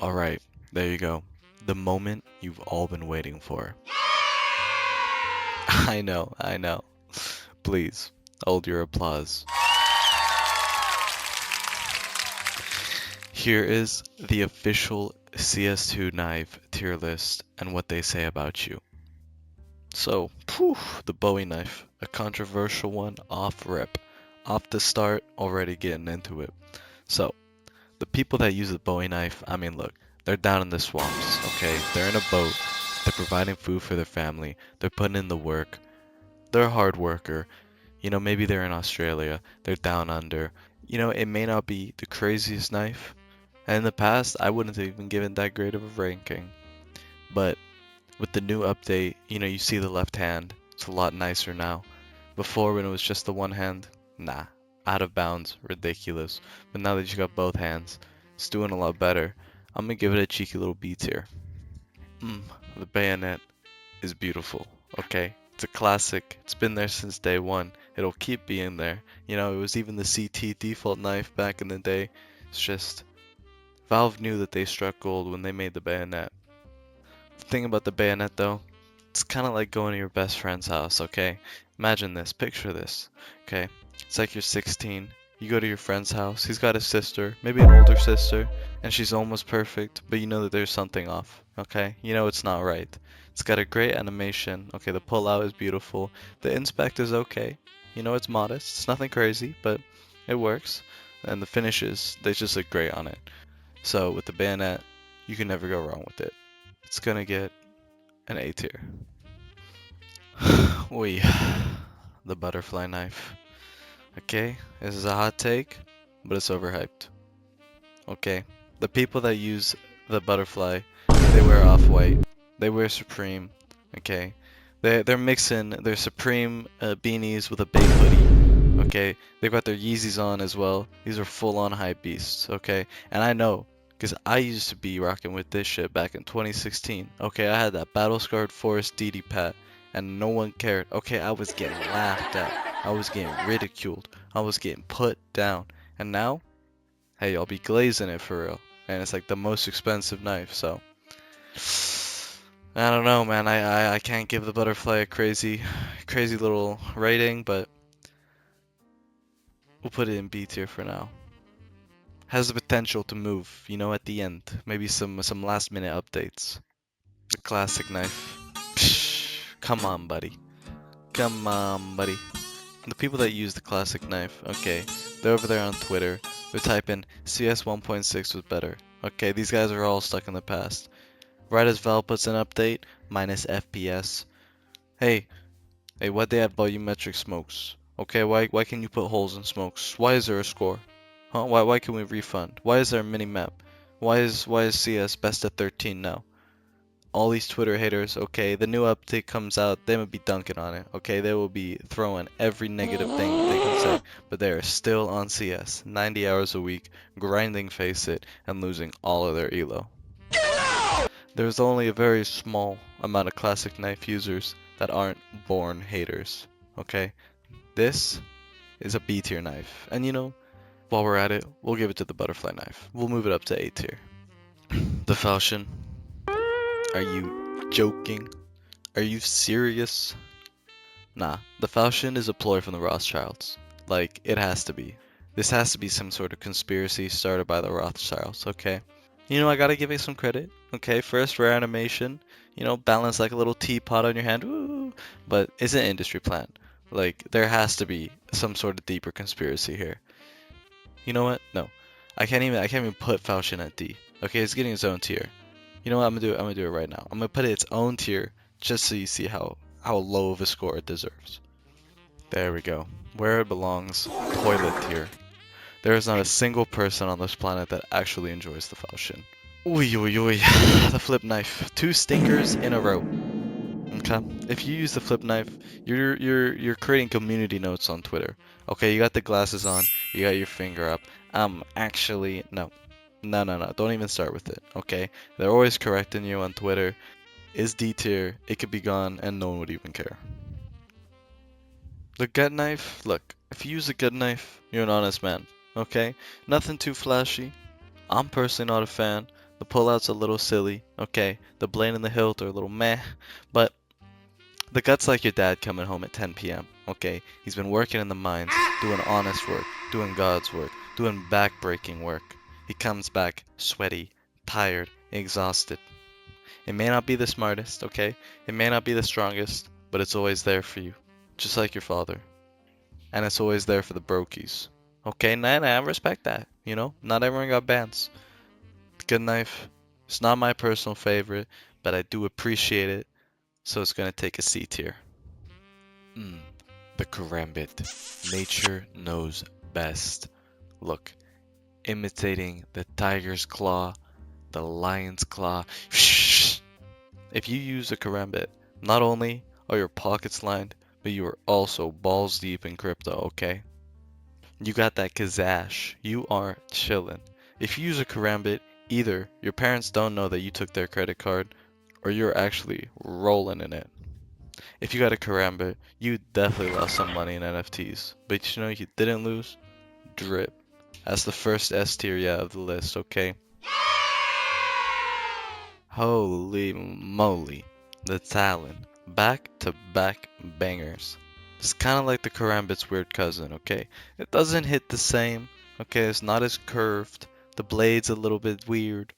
Alright, there you go. The moment you've all been waiting for. I know, I know. Please, hold your applause. Here is the official CS2 knife tier list and what they say about you. So, the Bowie knife, a controversial one off rip. Off the start, already getting into it. So, the people that use the Bowie knife, I mean, look, they're down in the swamps, okay? They're in a boat, they're providing food for their family, they're putting in the work, they're a hard worker. Maybe they're in Australia, they're down under. It may not be the craziest knife, and in the past, I wouldn't have even given that great of a ranking. But with the new update, you see the left hand, it's a lot nicer now. Before, when it was just the one hand, nah, out of bounds, ridiculous. But now that you got both hands, it's doing a lot better. I'm gonna give it a cheeky little B tier. Mm, the bayonet is beautiful, okay? It's a classic. It's been there since day one. It'll keep being there. It was even the CT default knife back in the day. It's just Valve knew that they struck gold when they made the bayonet. The thing about the bayonet though, it's kind of like going to your best friend's house, okay? Imagine this, picture this, okay? It's like you're 16, you go to your friend's house, he's got a sister, maybe an older sister, and she's almost perfect, but you know that there's something off, okay? You know it's not right. It's got a great animation, okay, the pull-out is beautiful, the inspect is okay, it's modest, it's nothing crazy, but it works, and the finishes, they just look great on it. So with the bayonet, you can never go wrong with it. It's gonna get an A tier. Oi, the butterfly knife. Okay, this is a hot take, but it's overhyped. Okay, the people that use the butterfly, they wear off-white, they wear Supreme. Okay, they're mixing their Supreme beanies with a Bape hoodie. Okay, they've got their Yeezys on as well. These are full-on hype beasts. Okay, and I know, because I used to be rocking with this shit back in 2016. Okay, I had that battle-scarred Forest DD Pat, and no one cared. Okay, I was getting laughed at. I was getting ridiculed. I was getting put down. And now, hey, I'll be glazing it for real. And it's like the most expensive knife, so. I don't know, man. I can't give the butterfly a crazy little rating, but we'll put it in B tier for now. Has the potential to move, at the end. Maybe some last minute updates. The classic knife. Psh, come on, buddy. Come on, buddy. The people that use the classic knife, okay, they're over there on Twitter. They're typing CS 1.6 was better. Okay, these guys are all stuck in the past. Right as Valve puts an update, minus FPS. Hey, why'd they add volumetric smokes? Okay, why can you put holes in smokes? Why is there a score? Huh? Why can we refund? Why is there a mini map? Why is CS best at 13 now? All these Twitter haters, okay, the new update comes out, they will be dunking on it, okay, they will be throwing every negative thing they can say, but they are still on CS, 90 hours a week, grinding face it, and losing all of their elo. There's only a very small amount of classic knife users that aren't born haters, okay? This is a B tier knife, and while we're at it, we'll give it to the butterfly knife. We'll move it up to A tier. The falchion. Are you joking? Are you serious? Nah, the falchion is a ploy from the Rothschilds. Like, it has to be. This has to be some sort of conspiracy started by the Rothschilds, okay? I gotta give it some credit, okay? First, rare animation, balance like a little teapot on your hand, woo! But it's an industry plan. Like, there has to be some sort of deeper conspiracy here. You know what? No. I can't even put falchion at D. Okay, it's getting its own tier. You know what I'm gonna do? I'm gonna do it right now. I'm gonna put it its own tier just so you see how low of a score it deserves. There we go. Where it belongs, toilet tier. There is not a single person on this planet that actually enjoys the falchion. Oi oi oi, the flip knife. 2 stinkers in a row. Okay. If you use the flip knife, you're creating community notes on Twitter. Okay, you got the glasses on, you got your finger up. Actually, no. No, no, no. Don't even start with it. Okay? They're always correcting you on Twitter. Is D tier, it could be gone, and no one would even care. The gut knife, look, if you use a gut knife, you're an honest man. Okay? Nothing too flashy. I'm personally not a fan, The pullout's a little silly, okay? The blade and the hilt are a little meh, but the gut's like your dad coming home at 10 p.m., okay? He's been working in the mines, doing honest work, doing God's work, doing back-breaking work. He comes back sweaty, tired, exhausted. It may not be the smartest, okay? It may not be the strongest, but it's always there for you, just like your father. And it's always there for the brokies. Okay, and I respect that, you know? Not everyone got bands. Good knife. It's not my personal favorite, but I do appreciate it, so it's gonna take a C tier. The karambit. Nature knows best. Look, imitating the tiger's claw, the lion's claw. If you use a karambit, not only are your pockets lined, but you are also balls deep in crypto, okay? You got that kazash. You are chillin'. If you use a karambit, either your parents don't know that you took their credit card, or you're actually rolling in it. If you got a karambit, you definitely lost some money in NFTs. But you know you didn't lose? Drip. That's the first S tier, yeah, of the list, okay? Holy moly. The Talon. Back to back bangers. It's kind of like the karambit's weird cousin, okay? It doesn't hit the same, okay? It's not as curved. The blade's a little bit weird.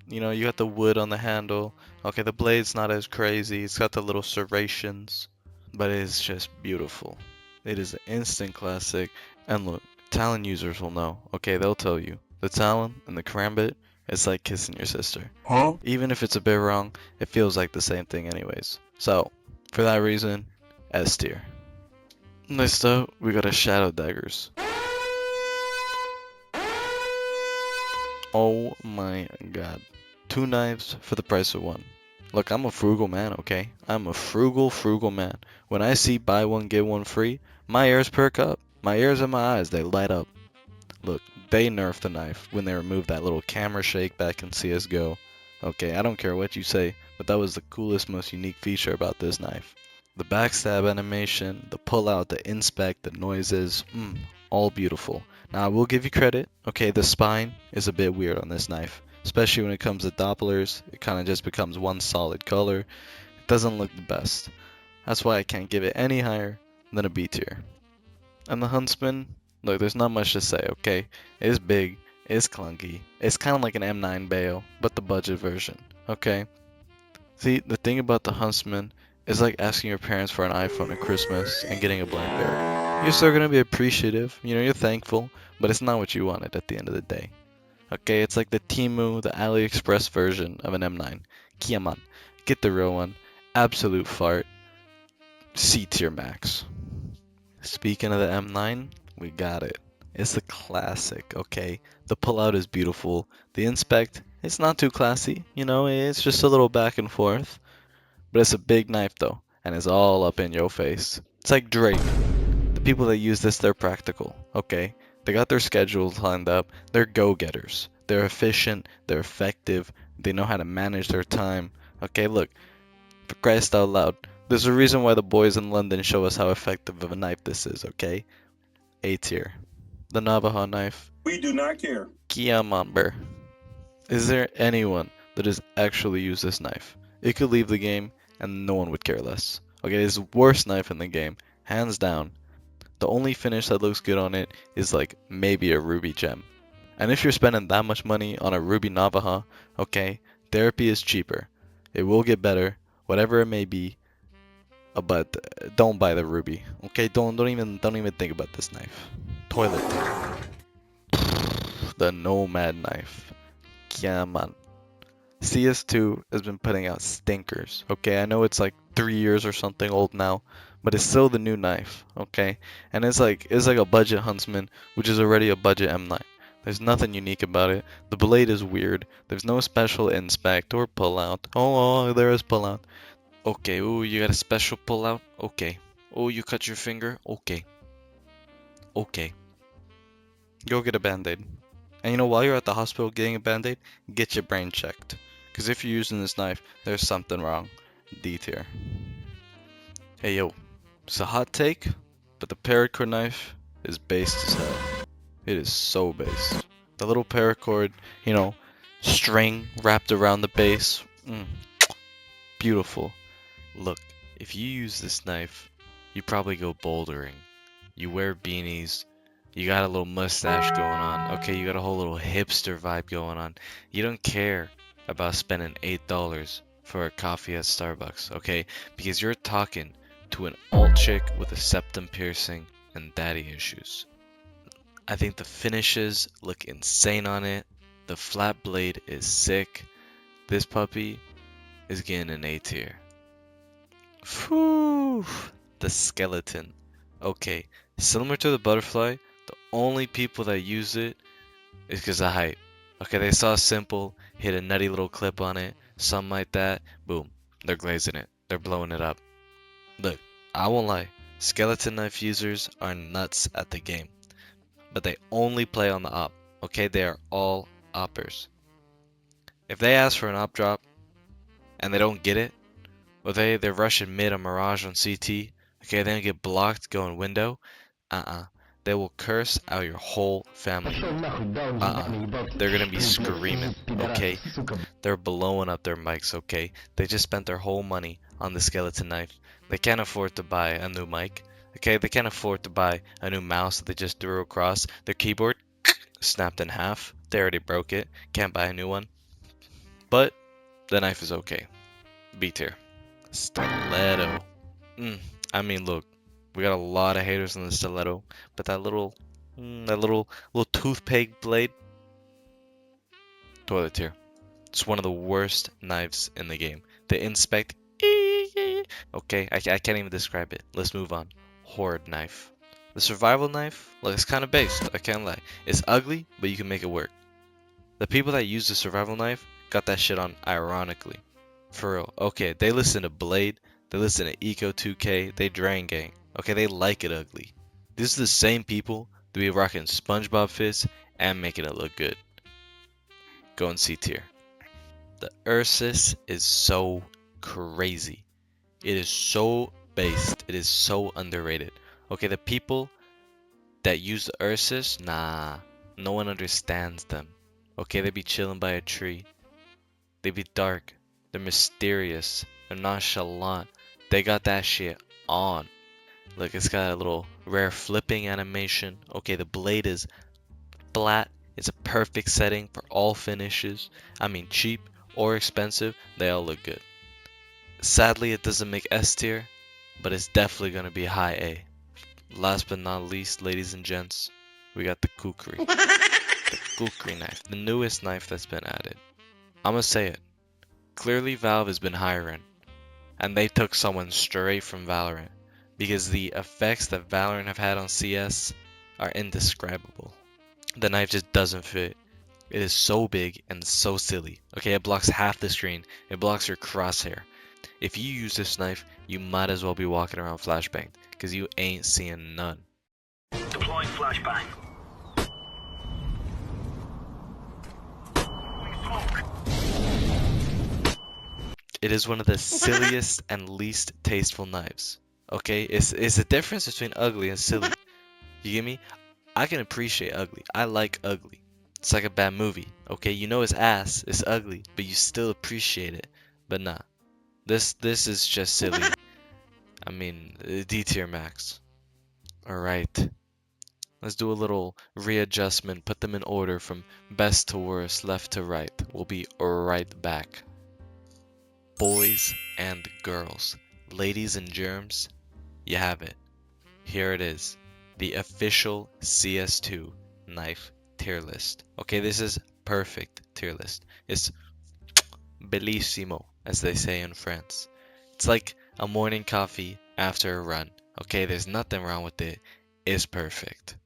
You got the wood on the handle. Okay, the blade's not as crazy. It's got the little serrations, but it's just beautiful. It is an instant classic. And look, Talon users will know. Okay, they'll tell you. The Talon and the karambit, it's like kissing your sister. Huh? Even if it's a bit wrong, it feels like the same thing anyways. So, for that reason, S tier. Next up, we got a Shadow Daggers. Oh my god. 2 knives for the price of 1. Look, I'm a frugal man, okay? I'm a frugal man. When I see buy one, get one free, my ears perk up. My ears and my eyes, they light up. Look, they nerfed the knife when they removed that little camera shake back in CSGO. Okay, I don't care what you say, but that was the coolest, most unique feature about this knife. The backstab animation, the pull out, the inspect, the noises, all beautiful. Now I will give you credit, okay, the spine is a bit weird on this knife. Especially when it comes to Dopplers, it kind of just becomes one solid color. It doesn't look the best. That's why I can't give it any higher than a B tier. And the Huntsman, look, there's not much to say, okay? It's big, it's clunky, it's kind of like an M9 Bayo, but the budget version, okay? See, the thing about the Huntsman is like asking your parents for an iPhone at Christmas and getting a BlackBerry. You're still gonna be appreciative, you're thankful, but it's not what you wanted at the end of the day. Okay, it's like the Temu, the AliExpress version of an M9. Kiaman. Get the real one. Absolute fart. C tier max. Speaking of the M9, we got it. It's a classic, okay? The pullout is beautiful. The inspect, it's not too classy, it's just a little back and forth. But it's a big knife though, and it's all up in your face. It's like Drake. The people that use this, they're practical, okay? They got their schedules lined up. They're go-getters. They're efficient. They're effective. They know how to manage their time. Okay, look, for Christ out loud, there's a reason why the boys in London show us how effective of a knife this is, okay? A tier. The Navajo knife. We do not care. Kiamamber. Is there anyone that has actually used this knife? It could leave the game and no one would care less. Okay, it's the worst knife in the game, hands down. The only finish that looks good on it is like maybe a ruby gem. And if you're spending that much money on a ruby Navajo, okay, therapy is cheaper. It will get better, whatever it may be, but don't buy the ruby. Okay, don't even think about this knife. Toilet. The Nomad knife. Yeah, man. CS2 has been putting out stinkers. Okay, I know it's like 3 years or something old now, but it's still the new knife, okay? And it's like a budget Huntsman, which is already a budget M9. There's nothing unique about it. The blade is weird. There's no special inspect or pullout. Oh, there is pullout. Okay, ooh, you got a special pullout? Okay. Oh, you cut your finger? Okay. Okay. Go get a band-aid. And while you're at the hospital getting a band-aid, get your brain checked. Because if you're using this knife, there's something wrong. D tier. Hey yo, it's a hot take, but the paracord knife is based as hell. It is so based. The little paracord, String wrapped around the base. Beautiful. Look, if you use this knife, you probably go bouldering. You wear beanies. You got a little mustache going on. Okay, you got a whole little hipster vibe going on. You don't care about spending $8 for a coffee at Starbucks, okay? Because you're talking to an alt chick with a septum piercing and daddy issues. I think the finishes look insane on it. The flat blade is sick. This puppy is getting an A tier. Whew, the skeleton. Okay, similar to the butterfly, the only people that use it is because of hype. Okay, they saw Simple, hit a nutty little clip on it, something like that, boom, they're glazing it. They're blowing it up. Look, I won't lie, skeleton knife users are nuts at the game, but they only play on the op. Okay, they are all oppers. If they ask for an op drop and they don't get it, or they're rushing mid on Mirage on CT, okay, then get blocked going window, they will curse out your whole family. They're gonna be screaming, okay? They're blowing up their mics, okay? They just spent their whole money on the skeleton knife. They can't afford to buy a new mic, okay? They can't afford to buy a new mouse that they just threw across. Their keyboard snapped in half. They already broke it. Can't buy a new one. But the knife is okay. B tier. Stiletto. I mean, look, we got a lot of haters on the stiletto, but that little toothpick blade, toilet tier. It's one of the worst knives in the game. The inspect, okay, I can't even describe it. Let's move on. Horde knife. The survival knife, look, it's kind of based. I can't lie. It's ugly, but you can make it work. The people that use the survival knife got that shit on ironically. For real. Okay, they listen to Blade, they listen to Eco 2K, they Drain Gang. Okay, they like it ugly. These are the same people that be rocking SpongeBob fists and making it look good. Go and C tier. The Ursus is so crazy. It is so based. It is so underrated. Okay, the people that use the Ursus, nah, no one understands them. Okay, they be chilling by a tree. They be dark. They're mysterious. They're nonchalant. They got that shit on. Look, it's got a little rare flipping animation. Okay, the blade is flat. It's a perfect setting for all finishes. I mean, cheap or expensive, they all look good. Sadly, it doesn't make S tier, but it's definitely going to be high A. Last but not least, ladies and gents, we got the kukri. The kukri knife, the newest knife that's been added. I'm gonna say it. Clearly Valve has been hiring, and they took someone straight from Valorant, because the effects that Valorant have had on CS are indescribable. The knife just doesn't fit. It is so big and so silly. Okay, it blocks half the screen. It blocks your crosshair. If you use this knife, you might as well be walking around flashbanged, because you ain't seeing none. Deploying flashbang. It is one of the silliest and least tasteful knives. Okay, it's a difference between ugly and silly. You get me? I can appreciate ugly. I like ugly. It's like a bad movie. Okay, you know it's ass, it's ugly, but you still appreciate it. But nah, this is just silly. I mean, D tier max. All right, let's do a little readjustment. Put them in order from best to worst, left to right. We'll be right back. Boys and girls, ladies and germs, you have it. Here it is, the official CS2 knife tier list. Okay, this is perfect tier list. It's bellissimo, as they say in France. It's like a morning coffee after a run. Okay, there's nothing wrong with it. It's perfect.